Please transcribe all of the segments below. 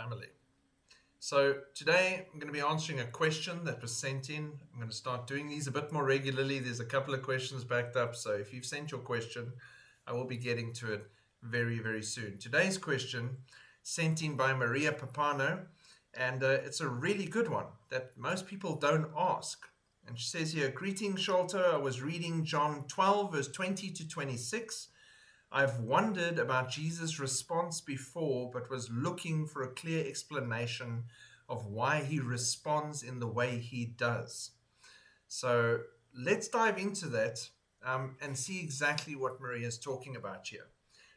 family. So today I'm going to be answering a question that was sent in. I'm going to start doing these a bit more regularly. There's a couple of questions backed up. So if you've sent your question, I will be getting to it very, very soon. Today's question sent in by Maria Papano, and it's a really good one that most people don't ask. And she says here, "Greetings, Sholto. I was reading John 12, verse 20 to 26. I've wondered about Jesus' response before, but was looking for a clear explanation of why he responds in the way he does." So let's dive into that and see exactly what Maria is talking about here.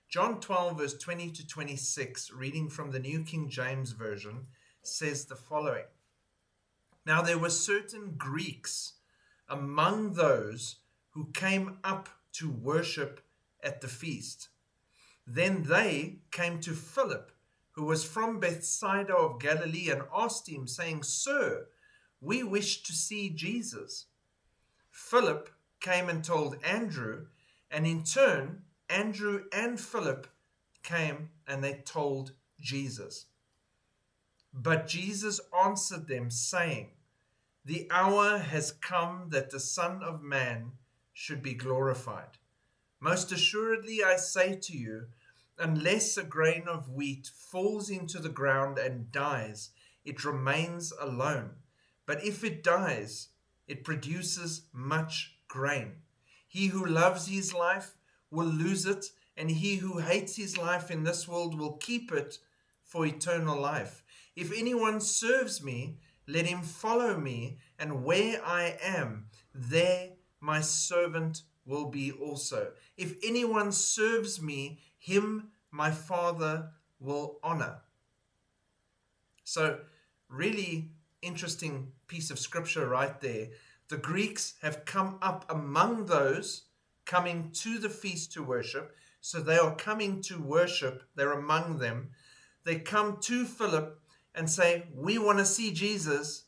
John 12, verse 20 to 26, reading from the New King James Version, says the following. "Now there were certain Greeks among those who came up to worship at the feast. Then they came to Philip, who was from Bethsaida of Galilee, and asked him, saying, 'Sir, we wish to see Jesus.' Philip came and told Andrew, and in turn, Andrew and Philip came and they told Jesus. But Jesus answered them, saying, 'The hour has come that the Son of Man should be glorified. Most assuredly, I say to you, unless a grain of wheat falls into the ground and dies, it remains alone. But if it dies, it produces much grain. He who loves his life will lose it, and he who hates his life in this world will keep it for eternal life. If anyone serves me, let him follow me, and where I am, there my servant will be also. If anyone serves me, him my Father will honor.'" So, really interesting piece of scripture right there. The Greeks have come up among those coming to the feast to worship. So they are coming to worship. They're among them. They come to Philip and say, "We want to see Jesus."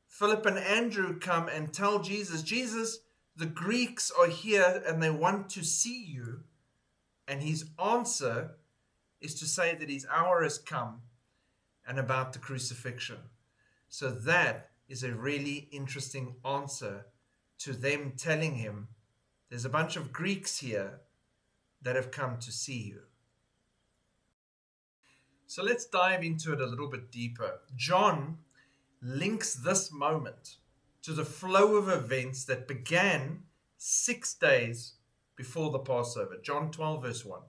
Philip and Andrew come and tell Jesus, "Jesus, the Greeks are here and they want to see you." And his answer is to say that his hour has come and about the crucifixion. So that is a really interesting answer to them telling him, "There's a bunch of Greeks here that have come to see you." So let's dive into it a little bit deeper. John links this moment to the flow of events that began 6 days before the Passover, John 12, verse 1.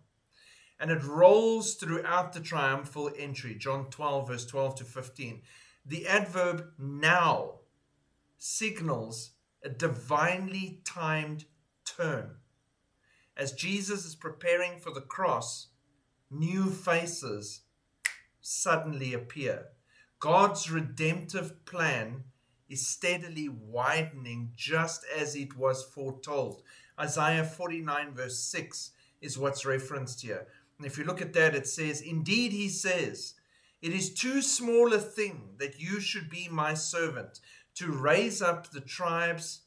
And it rolls throughout the triumphal entry, John 12, verse 12 to 15. The adverb "now" signals a divinely timed turn. As Jesus is preparing for the cross, new faces suddenly appear. God's redemptive plan is steadily widening just as it was foretold. Isaiah 49 verse 6 is what's referenced here. And if you look at that, it says, "Indeed, he says, it is too small a thing that you should be my servant to raise up the tribes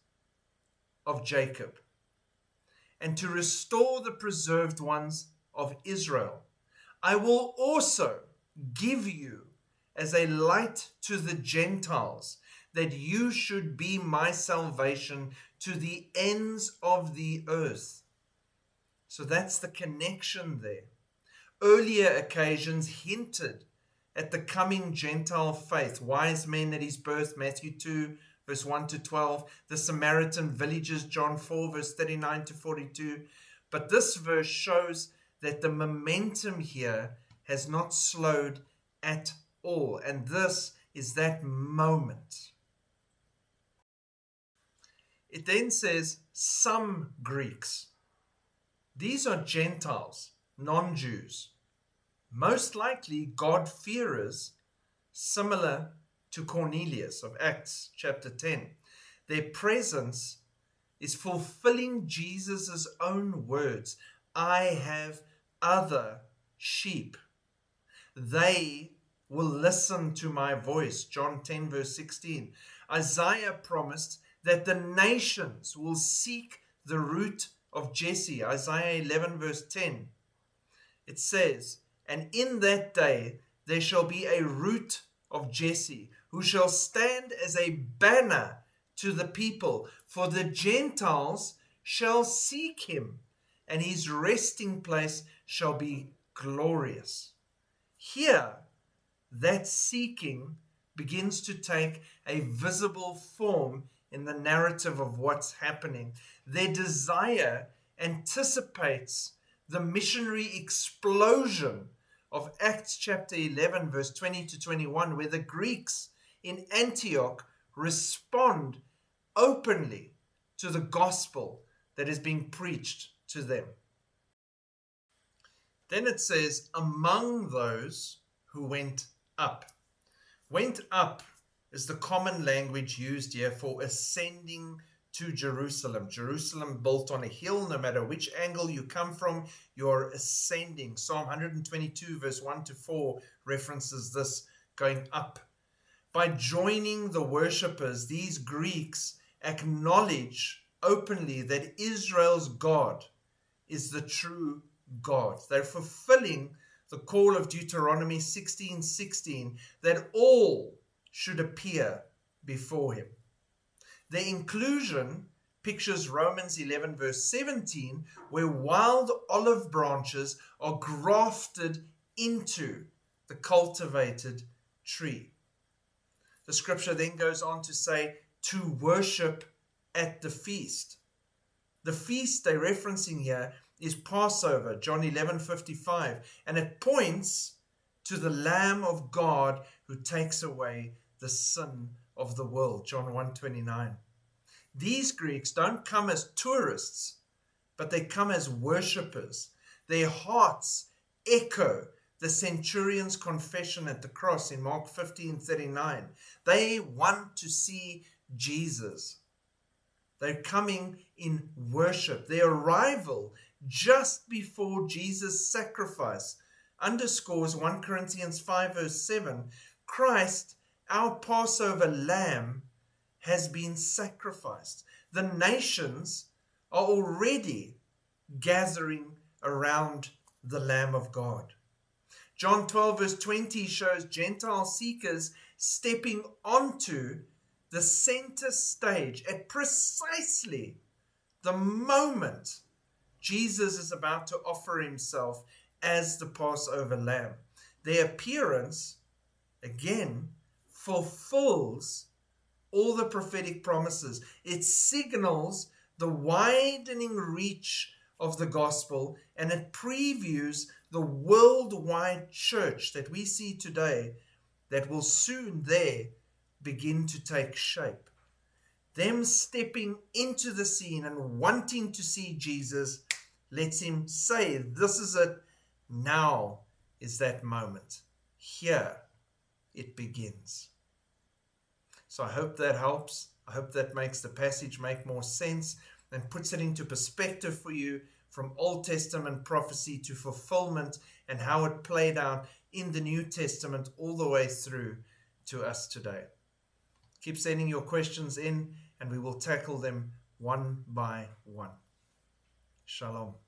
of Jacob and to restore the preserved ones of Israel. I will also give you as a light to the Gentiles, that you should be my salvation to the ends of the earth." So that's the connection there. Earlier occasions hinted at the coming Gentile faith. Wise men at his birth, Matthew 2, verse 1 to 12. The Samaritan villages, John 4, verse 39 to 42. But this verse shows that the momentum here has not slowed at all. And this is that moment. It then says, "some Greeks." These are Gentiles, non-Jews. Most likely God-fearers, similar to Cornelius of Acts chapter 10. Their presence is fulfilling Jesus' own words. "I have other sheep. They will listen to my voice." John 10 verse 16. Isaiah promised that the nations will seek the root of Jesse. Isaiah 11 verse 10. It says, "And in that day there shall be a root of Jesse, who shall stand as a banner to the people. For the Gentiles shall seek him, and his resting place shall be glorious. Here, that seeking begins to take a visible form in the narrative of what's happening. Their desire anticipates the missionary explosion of Acts chapter 11, verse 20 to 21, where the Greeks in Antioch respond openly to the gospel that is being preached to them. Then it says, among those who went up. Went up is the common language used here for ascending to Jerusalem. Jerusalem built on a hill. No matter which angle you come from, you're ascending. Psalm 122 verse 1 to 4 references this, going up. By joining the worshippers, these Greeks acknowledge openly that Israel's God is the true God. They're fulfilling the call of Deuteronomy 16:16, that all should appear before him. The inclusion pictures Romans 11 verse 17, where wild olive branches are grafted into the cultivated tree. The scripture then goes on to say, to worship at the feast. The feast they're referencing here is Passover, John 11:55, and it points to the Lamb of God who takes away the sin of the world, John 1:29. These Greeks don't come as tourists, but they come as worshippers. Their hearts echo the centurion's confession at the cross in Mark 15:39. They want to see Jesus. They're coming in worship. Their arrival just before Jesus' sacrifice underscores 1 Corinthians 5 verse 7. Christ, our Passover lamb, has been sacrificed. The nations are already gathering around the Lamb of God. John 12 verse 20 shows Gentile seekers stepping onto the center stage at precisely the moment Jesus is about to offer himself as the Passover lamb. Their appearance, again, fulfills all the prophetic promises. It signals the widening reach of the gospel, and it previews the worldwide church that we see today that will soon there begin to take shape. Them stepping into the scene and wanting to see Jesus lets him say, this is it, now is that moment. Here it begins. So I hope that helps. I hope that makes the passage make more sense and puts it into perspective for you from Old Testament prophecy to fulfillment and how it played out in the New Testament all the way through to us today. Keep sending your questions in and we will tackle them one by one. Shalom.